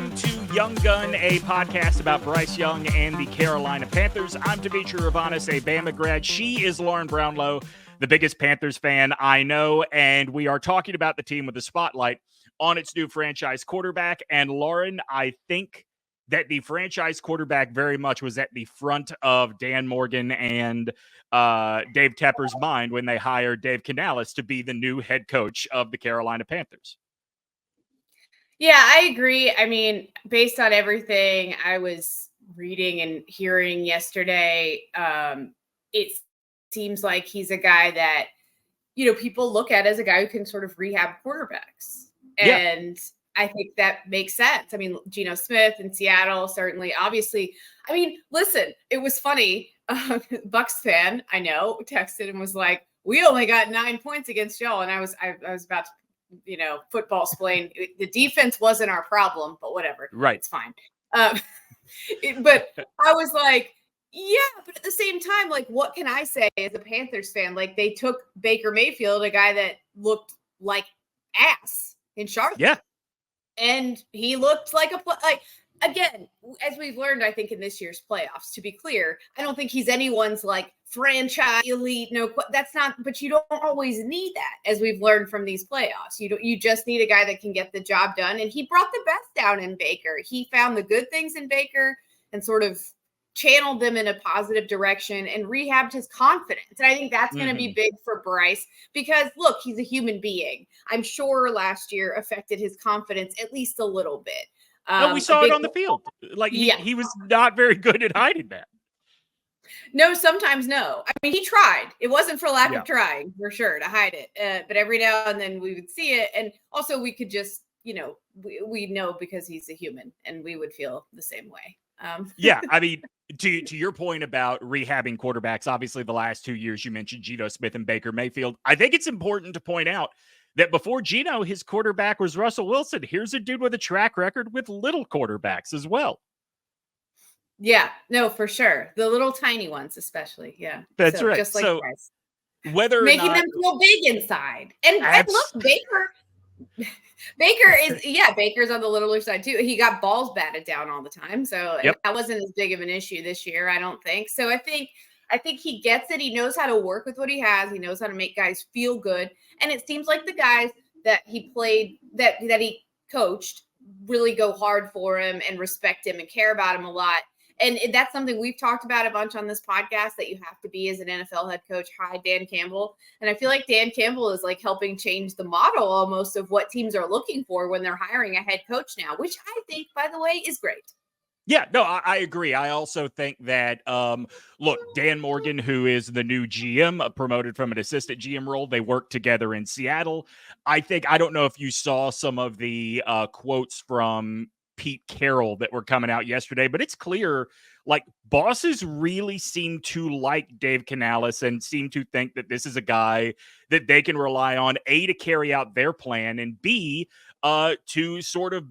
Welcome to Young Gun, a podcast about Bryce Young and the Carolina Panthers. I'm Demetri and Lauren, a Bama grad. She is Lauren Brownlow, the biggest Panthers fan I know, and we are talking about the team with the spotlight on its new franchise quarterback. And Lauren, I think that the franchise quarterback very much was at the front of DanMorgan and Dave Tepper's mind when they hired DaveCanales to be the new head coach of the Carolina Panthers. Yeah, I agree. I mean, based on everything I was reading and hearing yesterday, it seems like he's a guy that, people look at as a guy who can sort of rehab quarterbacks. And I think that makes sense. I mean, Geno Smith in Seattle, certainly, obviously. I mean, listen, it was funny. Bucks fan, I know, texted and was like, we only got 9 points against y'all. And I was about to, football explain. The defense wasn't our problem, but whatever. Right. It's fine. But I was like, yeah, but at the same time, like, what can I say as a Panthers fan? Like, they took Baker Mayfield, a guy that looked like ass in Charlotte. Yeah. And he looked like again, as we've learned, I think in this year's playoffs, to be clear, I don't think he's anyone's like franchise elite. No, that's not, but you don't always need that, as we've learned from these playoffs. You just need a guy that can get the job done. And he brought the best down in Baker. He found the good things in Baker and sort of channeled them in a positive direction and rehabbed his confidence. And I think that's going to be big for Bryce because, look, he's a human being. I'm sure last year affected his confidence at least a little bit. We saw it on the field. Like he was not very good at hiding that. No, sometimes no. I mean, he tried. It wasn't for lack of trying, for sure, to hide it. But every now and then we would see it. And also we could just, we know because he's a human and we would feel the same way. Yeah, I mean, to your point about rehabbing quarterbacks, obviously the last 2 years you mentioned Geno Smith and Baker Mayfield. I think it's important to point out that before Geno, his quarterback was Russell Wilson. Here's a dude with a track record with little quarterbacks as well. Yeah, no, for sure. The little tiny ones, especially. Yeah, that's right. Just like Bryce. Whether making them feel big inside, and look, Baker is Baker's on the littler side too. He got balls batted down all the time, so that wasn't as big of an issue this year, I don't think. So I think he gets it. He knows how to work with what he has. He knows how to make guys feel good. And it seems like the guys that he played, that he coached, really go hard for him and respect him and care about him a lot. And that's something we've talked about a bunch on this podcast, that you have to be as an NFL head coach. Hi, Dan Campbell. And I feel like Dan Campbell is like helping change the model almost of what teams are looking for when they're hiring a head coach now, which I think, by the way, is great. Yeah, no, I agree. I also think that, look, DanMorgan, who is the new GM, promoted from an assistant GM role, they worked together in Seattle. I don't know if you saw some of the quotes from Pete Carroll that were coming out yesterday, but it's clear, like, bosses really seem to like DaveCanales and seem to think that this is a guy that they can rely on, A, to carry out their plan, and B, to sort of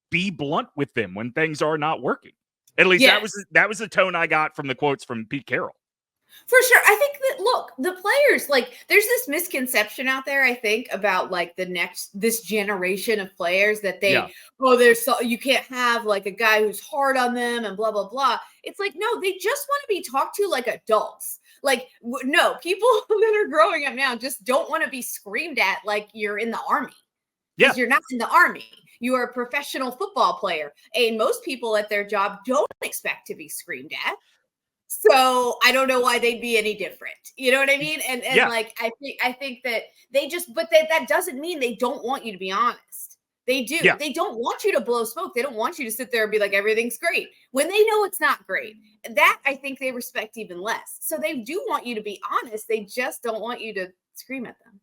be blunt with them when things are not working. At least that was the tone I got from the quotes from Pete Carroll. For sure. I think that, look, the players, like, there's this misconception out there, I think, about like this generation of players that you can't have like a guy who's hard on them and blah, blah, blah. It's like, no, they just want to be talked to like adults. Like, no, people that are growing up now just don't want to be screamed at like you're in the army. Because you're not in the army. You are a professional football player. And most people at their job don't expect to be screamed at. So I don't know why they'd be any different. You know what I mean? And like, I think that they just, but that doesn't mean they don't want you to be honest. They do. Yeah. They don't want you to blow smoke. They don't want you to sit there and be like, everything's great when they know it's not great. That I think they respect even less. So they do want you to be honest. They just don't want you to scream at them.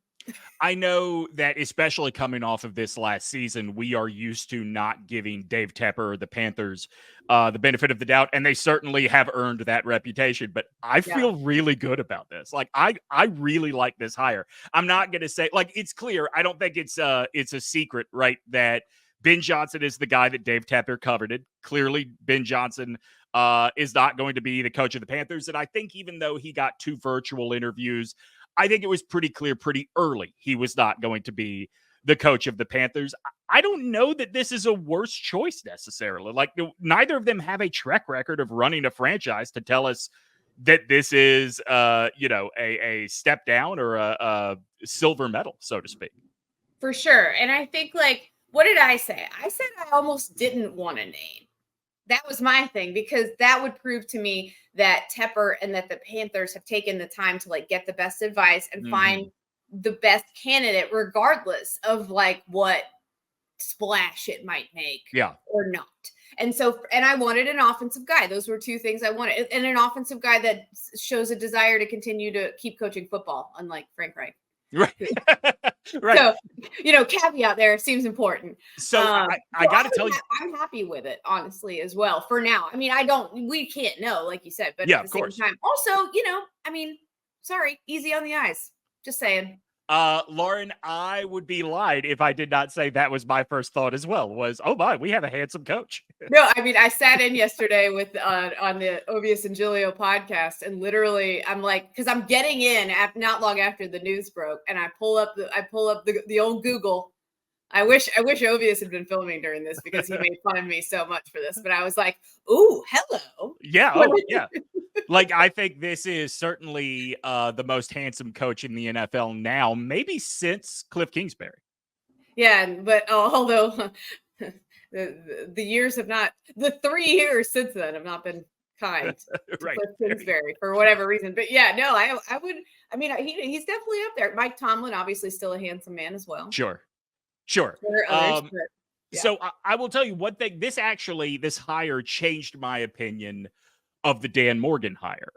I know that, especially coming off of this last season, we are used to not giving Dave Tepper or the Panthers the benefit of the doubt, and they certainly have earned that reputation. But I feel really good about this. Like, I really like this hire. I'm not going to say, like, it's clear. I don't think it's a secret, right, that Ben Johnson is the guy that Dave Tepper coveted. Clearly, Ben Johnson is not going to be the coach of the Panthers. And I think even though he got 2 virtual interviews, I think it was pretty clear pretty early he was not going to be the coach of the Panthers. I don't know that this is a worse choice necessarily. Like, neither of them have a track record of running a franchise to tell us that this is, a step down or a silver medal, so to speak. For sure. And I think, like, what did I say? I said I almost didn't want a name. That was my thing, because that would prove to me that Tepper and that the Panthers have taken the time to, like, get the best advice and find the best candidate, regardless of, like, what splash it might make or not. And so, and I wanted an offensive guy. Those were two things I wanted. And an offensive guy that shows a desire to continue to keep coaching football, unlike Frank Reich. Right. Right. So, caveat there seems important. So I got to tell you, I'm happy with it, honestly, as well, for now. I mean, we can't know, like you said, but at the same time, also, sorry, easy on the eyes. Just saying. Lauren, I would be lied if I did not say that was my first thought as well, was, oh my, we have a handsome coach. No, I mean, I sat in yesterday with on the Ovius and Giulio podcast, and literally I'm like, because I'm getting in not long after the news broke, and I pull up the old Google. I wish Ovius had been filming during this, because he made fun of me so much for this, but I was like, ooh, hello. Yeah. Oh, yeah. Like, I think this is certainly the most handsome coach in the NFL now, maybe since Cliff Kingsbury. Yeah, but although the years have not, the 3 years since then have not been kind to right. Cliff Kingsbury for whatever reason. But yeah, no, I would. I mean, he's definitely up there. Mike Tomlin, obviously, still a handsome man as well. Sure. Others, yeah. So I will tell you one thing. This hire changed my opinion of the DanMorgan hire.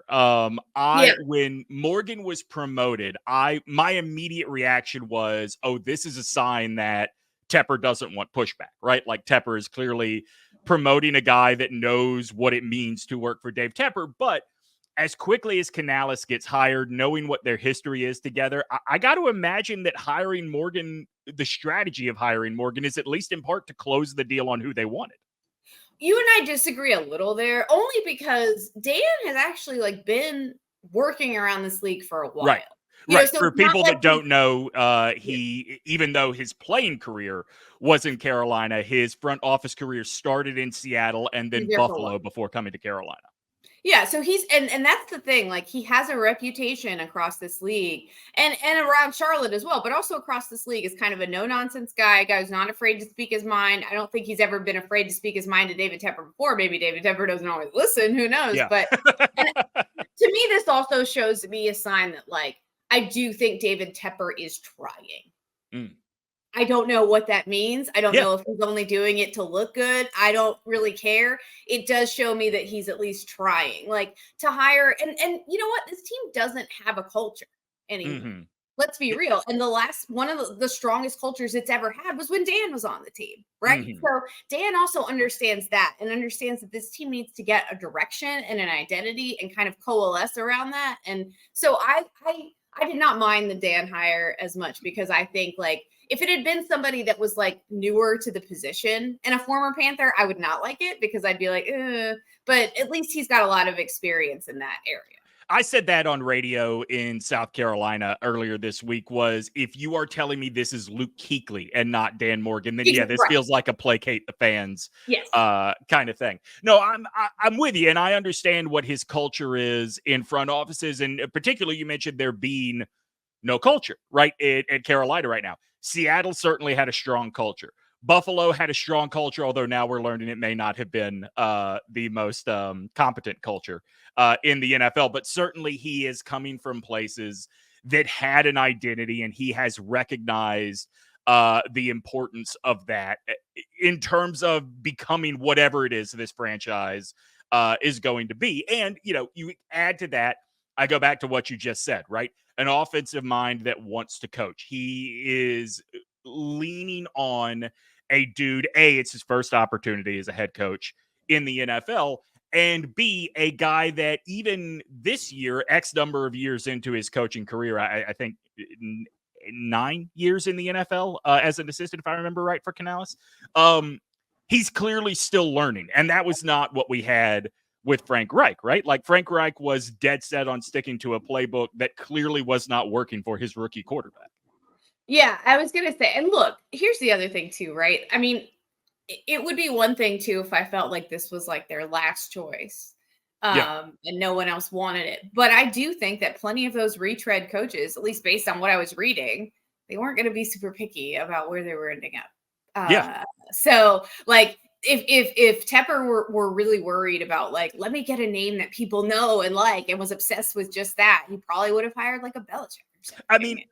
When Morgan was promoted, my immediate reaction was, oh, this is a sign that Tepper doesn't want pushback, right? Like, Tepper is clearly promoting a guy that knows what it means to work for Dave Tepper. But as quickly as Canales gets hired, knowing what their history is together, I got to imagine that hiring Morgan, the strategy of hiring Morgan, is at least in part to close the deal on who they wanted. You and I disagree a little there, only because Dan has actually, like, been working around this league for a while. Right. Right. So for people that don't know, even though his playing career was in Carolina, his front office career started in Seattle and then Buffalo before coming to Carolina. Yeah, so he's and that's the thing. Like, he has a reputation across this league and around Charlotte as well, but also across this league as kind of a no-nonsense guy who's not afraid to speak his mind. I don't think he's ever been afraid to speak his mind to David Tepper before. Maybe David Tepper doesn't always listen. Who knows? Yeah. But to me, this also shows me a sign that, like, I do think David Tepper is trying. I don't know what that means. I don't know if he's only doing it to look good. I don't really care. It does show me that he's at least trying, like, to hire. And you know what? This team doesn't have a culture anymore. Let's be real. And one of the strongest cultures it's ever had was when Dan was on the team, right? So Dan also understands that, and understands that this team needs to get a direction and an identity and kind of coalesce around that. And so I did not mind the Dan hire as much, because I think, like, if it had been somebody that was, like, newer to the position and a former Panther, I would not like it, because I'd be like, but at least he's got a lot of experience in that area. I said that on radio in South Carolina earlier this week, was, if you are telling me this is Luke Kuechly and not DanMorgan, then this feels like a placate the fans kind of thing. No, I'm with you, and I understand what his culture is in front offices, and particularly you mentioned there being no culture, right, at Carolina right now. Seattle certainly had a strong culture. Buffalo had a strong culture, although now we're learning it may not have been the most competent culture in the NFL. But certainly he is coming from places that had an identity, and he has recognized the importance of that in terms of becoming whatever it is this franchise is going to be. And, you add to that, I go back to what you just said, right? An offensive mind that wants to coach. He is leaning on a dude, A, it's his first opportunity as a head coach in the NFL, and B, a guy that even this year, X number of years into his coaching career, I think 9 years in the NFL as an assistant, if I remember right, for Canales, he's clearly still learning. And that was not what we had with Frank Reich, right? Like, Frank Reich was dead set on sticking to a playbook that clearly was not working for his rookie quarterback. Yeah, I was going to say, and look, here's the other thing too, right? I mean, it would be one thing too if I felt like this was like their last choice, and no one else wanted it. But I do think that plenty of those retread coaches, at least based on what I was reading, they weren't going to be super picky about where they were ending up. So like if Tepper were really worried about like, let me get a name that people know and like, and was obsessed with just that, he probably would have hired like a Belichick. I mean,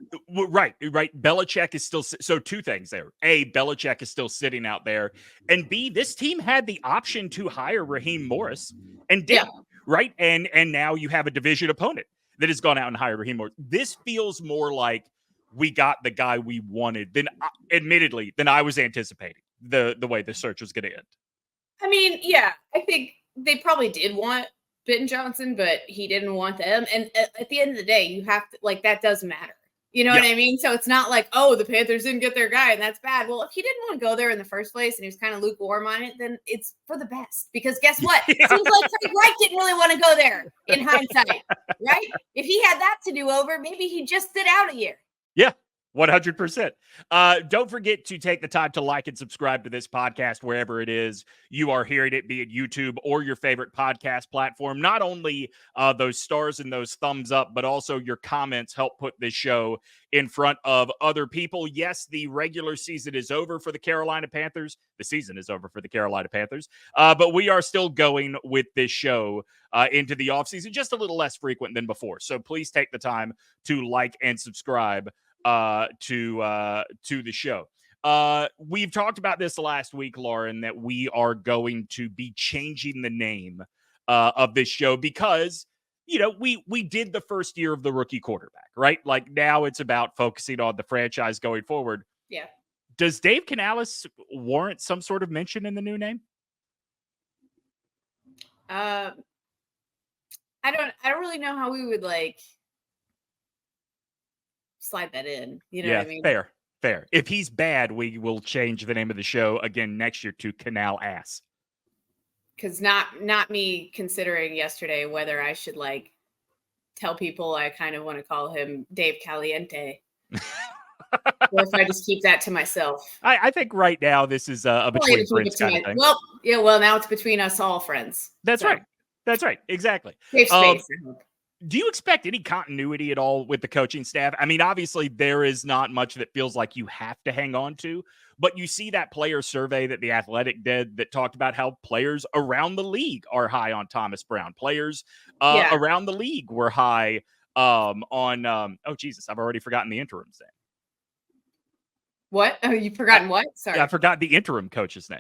right. Belichick is still, so two things there. A, Belichick is still sitting out there. And B, this team had the option to hire Raheem Morris and did, right? And now you have a division opponent that has gone out and hired Raheem Morris. This feels more like we got the guy we wanted than, admittedly, than I was anticipating the way the search was going to end. I mean, yeah, I think they probably did want Benton Johnson, but he didn't want them. And at the end of the day, you have to, like, that does matter. You know what I mean? So it's not like, oh, the Panthers didn't get their guy and that's bad. Well, if he didn't want to go there in the first place and he was kind of lukewarm on it, then it's for the best. Because guess what? It seems like Frank Reich didn't really want to go there in hindsight, right? If he had that to do over, maybe he'd just sit out a year. Yeah. 100%. Don't forget to take the time to like and subscribe to this podcast wherever it is you are hearing it, be it YouTube or your favorite podcast platform. Not only those stars and those thumbs up, but also your comments help put this show in front of other people. Yes, the regular season is over for the Carolina Panthers. The season is over for the Carolina Panthers, but we are still going with this show into the offseason, just a little less frequent than before. So please take the time to like and subscribe to the show. We've talked about this last week, Lauren, that we are going to be changing the name of this show because, you know, we did the first year of the rookie quarterback, right? Like now it's about focusing on the franchise going forward. Yeah. Does Dave Canales warrant some sort of mention in the new name? I don't really know how we would like slide that in. You know what I mean? Fair. If he's bad, we will change the name of the show again next year to Canal Ass. Because not me considering yesterday whether I should like tell people I kind of want to call him Dave Caliente. Or if I just keep that to myself. I think right now this is a between friends kind of thing. Well, now it's between us all friends. That's right. Exactly. Safe space. Do you expect any continuity at all with the coaching staff? I mean, obviously there is not much that feels like you have to hang on to, but you see that player survey that The Athletic did that talked about how players around the league are high on Thomas Brown. Players around the league were high on oh Jesus, I've already forgotten the interim's name. What? Oh, you've forgotten what? Sorry. I forgot the interim coach's name.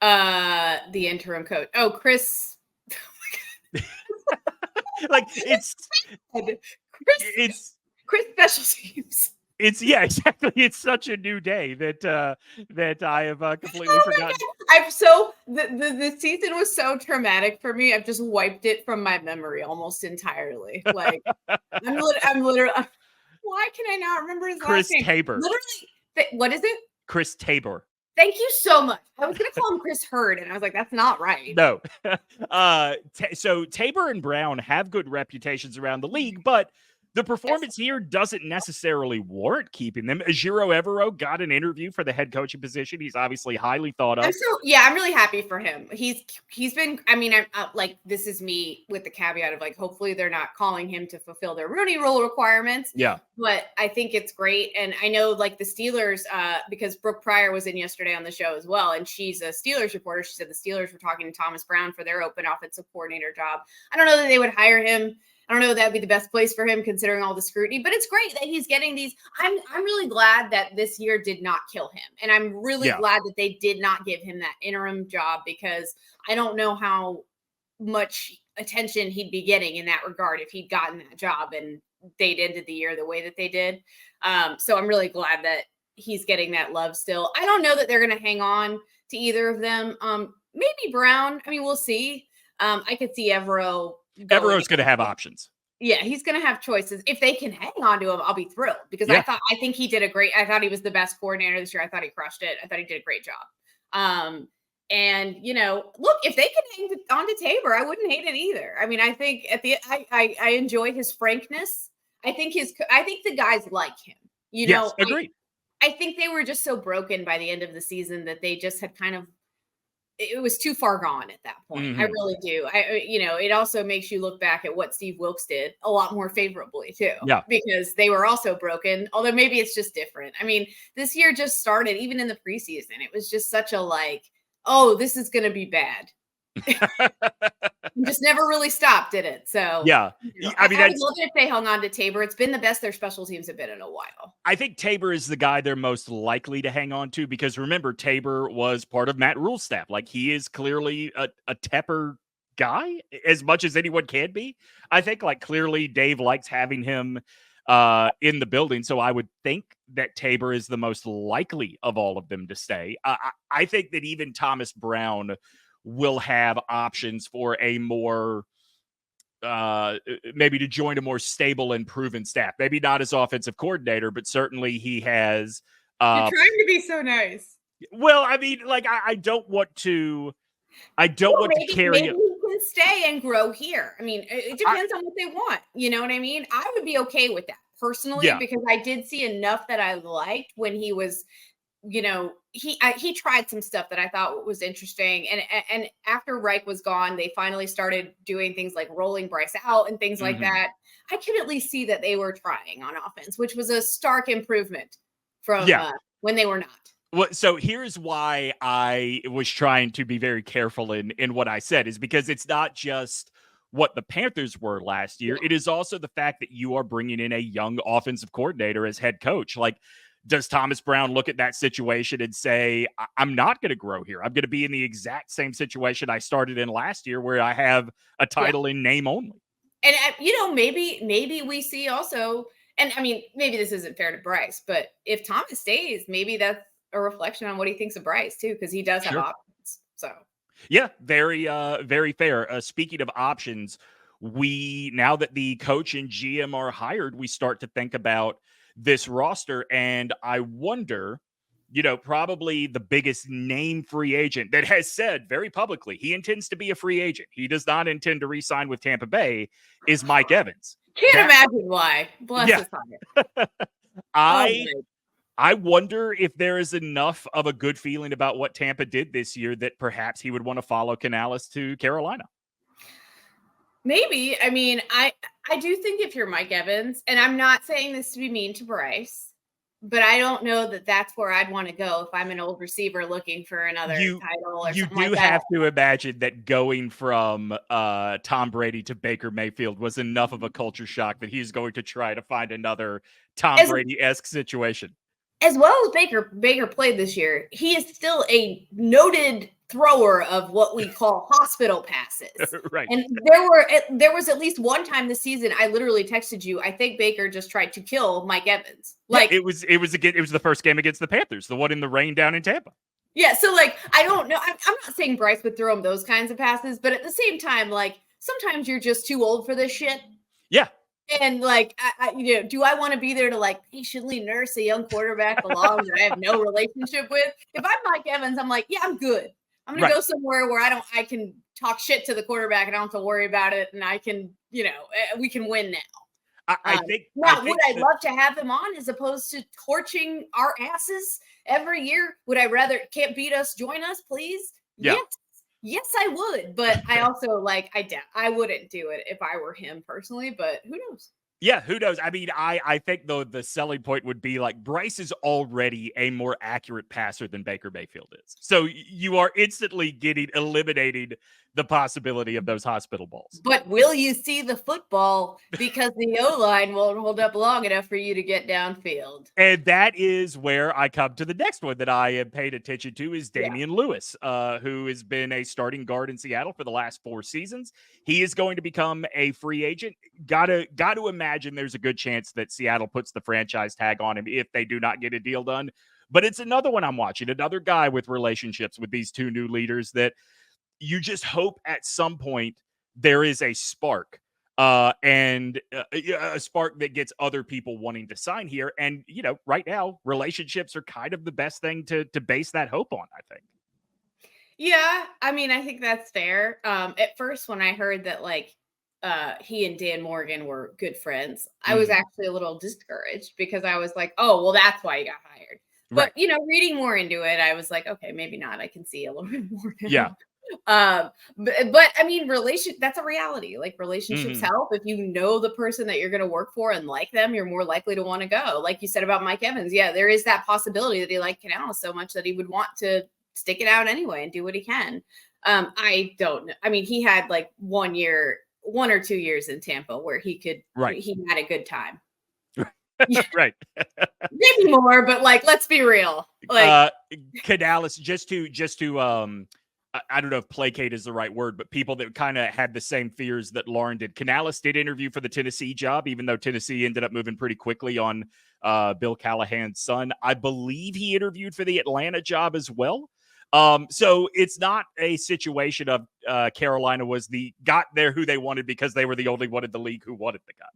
The interim coach. Oh, Chris. Like it's Chris Special Teams. Exactly. It's such a new day that I have completely forgotten. The season was so traumatic for me. I've just wiped it from my memory almost entirely. Like I'm literally. Why can I not remember his last name? Chris Tabor. Literally, what is it? Chris Tabor. Thank you so much. I was going to call him Chris Hurd, and I was like, that's not right. No. So Tabor and Brown have good reputations around the league, but the performance here doesn't necessarily warrant keeping them. Ejiro Evero got an interview for the head coaching position. He's obviously highly thought of. I'm really happy for him. He's been, I mean, I'm like, this is me with the caveat of like, hopefully they're not calling him to fulfill their Rooney Rule requirements. Yeah. But I think it's great. And I know like the Steelers, because Brooke Pryor was in yesterday on the show as well. And she's a Steelers reporter. She said the Steelers were talking to Thomas Brown for their open offensive coordinator job. I don't know that they would hire him. I don't know if that'd be the best place for him considering all the scrutiny, but it's great that he's getting these. I'm really glad that this year did not kill him. And I'm really glad that they did not give him that interim job because I don't know how much attention he'd be getting in that regard if he'd gotten that job and they'd ended the year the way that they did. So I'm really glad that he's getting that love still. I don't know that they're going to hang on to either of them. Maybe Brown. I mean, we'll see. I could see Evero's going to have options. Yeah, he's going to have choices. If they can hang on to him, I'll be thrilled because I think he did I thought he was the best coordinator this year. I thought he crushed it. I thought he did a great job. And you know, look, if they can hang on to Tabor, I wouldn't hate it either. I mean, I think I enjoy his frankness. I think the guys like him. You Yes, know, agreed. I think they were just so broken by the end of the season that they just had kind of it was too far gone at that point. I Mhm. really do. It also makes you look back at what Steve Wilkes did a lot more favorably too, Yeah. because they were also broken. Although maybe it's just different. I mean, this year just started, even in the preseason, it was just such a like, oh, this is going to be bad. Just never really stopped, did it? So, Yeah. I mean, I would that's love it if they hung on to Tabor. It's been the best their special teams have been in a while. I think Tabor is the guy they're most likely to hang on to because remember, Tabor was part of Matt Rule's staff. Like he is clearly a Tepper guy as much as anyone can be. I think like clearly Dave likes having him in the building. So I would think that Tabor is the most likely of all of them to stay. I think that even Thomas Brown will have options for a more maybe to join a more stable and proven staff. Maybe not as offensive coordinator, but certainly he has. You're trying to be so nice. Well, I mean, like I don't want to. I don't Well, want to carry maybe it. he can stay and grow here. I mean, it depends on what they want. You know what I mean? I would be okay with that personally Yeah. because I did see enough that I liked when he was, he tried some stuff that I thought was interesting. And after Reich was gone, they finally started doing things like rolling Bryce out and things like Mhm. that. I could at least see that they were trying on offense, which was a stark improvement from Yeah. when they were not. Well, so here's why I was trying to be very careful in what I said is because it's not just what the Panthers were last year. It is also the fact that you are bringing in a young offensive coordinator as head coach. Like, does Thomas Brown look at that situation and say, I'm not going to grow here? I'm going to be in the exact same situation I started in last year where I have a title in name only. And maybe we see also, and I mean, maybe this isn't fair to Bryce, but if Thomas stays, maybe that's a reflection on what he thinks of Bryce too, because he does have Sure. options. So Yeah, very fair. Speaking of options, now that the coach and GM are hired, we start to think about this roster, and I wonder, probably the biggest name free agent that has said very publicly he intends to be a free agent. He does not intend to re-sign with Tampa Bay. Is Mike Evans? can't imagine why. Bless Yeah, his heart. Oh I my. I wonder if there is enough of a good feeling about what Tampa did this year that perhaps he would want to follow Canales to Carolina. Maybe. I mean, I do think if you're Mike Evans, and I'm not saying this to be mean to Bryce, but I don't know that that's where I'd want to go if I'm an old receiver looking for another You title or you something like do that. have to imagine that going from Tom Brady to Baker Mayfield was enough of a culture shock that he's going to try to find another Tom As Brady-esque situation. as well as Baker played this year, he is still a noted thrower of what we call hospital passes. Right. And there was at least one time this season I literally texted you, I think Baker just tried to kill Mike Evans. Yeah, Like it was the first game against the Panthers, the one in the rain down in Tampa. yeah, so like I don't know. I'm not saying Bryce would throw him those kinds of passes, but at the same time, like sometimes you're just too old for this shit. Yeah. And like, do I want to be there to like patiently nurse a young quarterback along that I have no relationship with? If I'm Mike Evans, I'm like, yeah, I'm good. I'm gonna Right. go somewhere where I can talk shit to the quarterback and I don't have to worry about it, and I can, we can win now. I think Now, I would think I love to have him on as opposed to torching our asses every year? Would I rather can't beat us, join us, please? Yeah. Yes, I would. But I also I wouldn't do it if I were him personally, but who knows? Yeah, who knows? I mean, I think though the selling point would be like Bryce is already a more accurate passer than Baker Mayfield is. So you are instantly eliminating the possibility of those hospital balls. But will you see the football because the O-line won't hold up long enough for you to get downfield? And that is where I come to the next one that I am paid attention to is Damian Lewis, who has been a starting guard in Seattle for the last 4 seasons. He is going to become a free agent. Got to imagine there's a good chance that Seattle puts the franchise tag on him if they do not get a deal done. But it's another one I'm watching, another guy with relationships with these 2 new leaders that you just hope at some point there is a spark and a spark that gets other people wanting to sign here. And, right now, relationships are kind of the best thing to base that hope on, I think. Yeah, I mean, I think that's fair. At first, when I heard that he and DanMorgan were good friends, I Mm-hmm. was actually a little discouraged because I was like, oh, well, that's why he got hired. But, Right. Reading more into it, I was like, okay, maybe not. I can see a little bit more now. Yeah. But I mean, that's a reality. Like relationships Mm-hmm. help. If you know the person that you're going to work for and like them, you're more likely to want to go. Like you said about Mike Evans. Yeah, there is that possibility that he liked Canales so much that he would want to stick it out anyway and do what he can. I don't know. I mean, he had like 1 or 2 years in Tampa where he had a good time. Right. Maybe more, but like, let's be real. Like Canales, just to I don't know if placate is the right word, but people that kind of had the same fears that Lauren did. Canales did interview for the Tennessee job, even though Tennessee ended up moving pretty quickly on Bill Callahan's son. I believe he interviewed for the Atlanta job as well. So it's not a situation of Carolina got there who they wanted because they were the only one in the league who wanted the guy.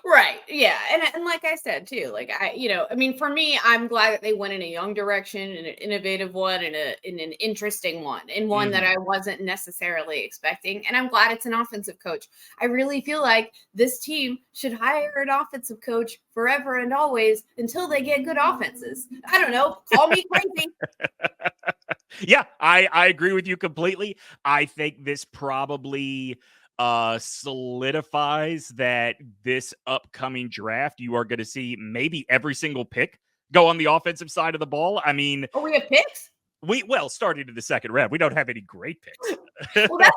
Right. Yeah. And like I said too, like I mean, for me, I'm glad that they went in a young direction and an innovative one and in an interesting one, and one that I wasn't necessarily expecting. And I'm glad it's an offensive coach. I really feel like this team should hire an offensive coach forever and always until they get good offenses. I don't know. Call me crazy. Yeah, I agree with you completely. I think this probably solidifies that this upcoming draft, you are going to see maybe every single pick go on the offensive side of the ball. I mean, we have picks? Starting in the second round, we don't have any great picks. Well, that's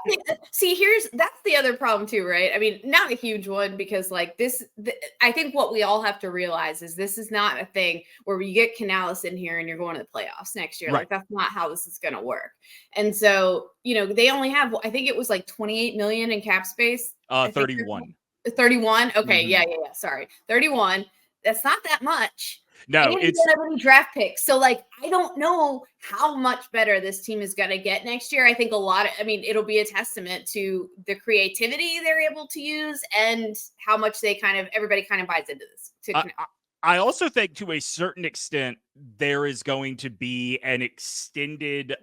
the other problem too, right? I mean, not a huge one because like I think what we all have to realize is this is not a thing where you get Canales in here and you're going to the playoffs next year. Right. Like that's not how this is going to work. And so, they only have, I think it was like 28 million in cap space. 31. 31. Okay. Mm-hmm. Yeah. Sorry. 31. That's not that much. No, it's don't have any draft picks. So like, I don't know how much better this team is going to get next year. I think it'll be a testament to the creativity they're able to use and how much everybody kind of buys into this. I also think to a certain extent, there is going to be an extended,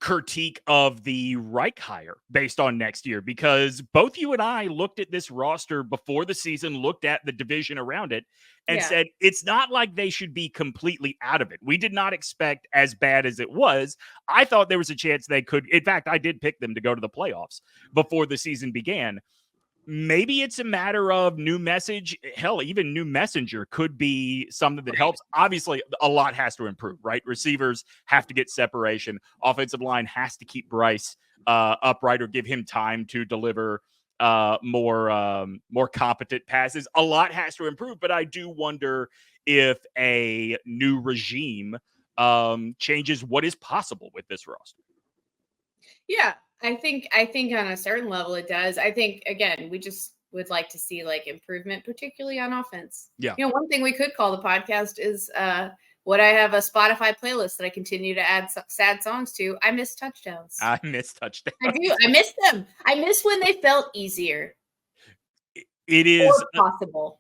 critique of the Reich hire based on next year, because both you and I looked at this roster before the season, looked at the division around it, and said it's not like they should be completely out of it. We did not expect as bad as it was. I thought there was a chance they could. In fact, I did pick them to go to the playoffs before the season began. Maybe it's a matter of new message. Hell, even new messenger could be something that helps. Obviously, a lot has to improve, right? Receivers have to get separation. Offensive line has to keep Bryce upright or give him time to deliver more competent passes. A lot has to improve, but I do wonder if a new regime changes what is possible with this roster. Yeah. I think on a certain level it does. I think, again, we just would like to see like improvement, particularly on offense. Yeah. One thing we could call the podcast is what I have a Spotify playlist that I continue to add sad songs to. I miss touchdowns. I miss touchdowns. I do. I miss them. I miss when they felt easier. It is possible.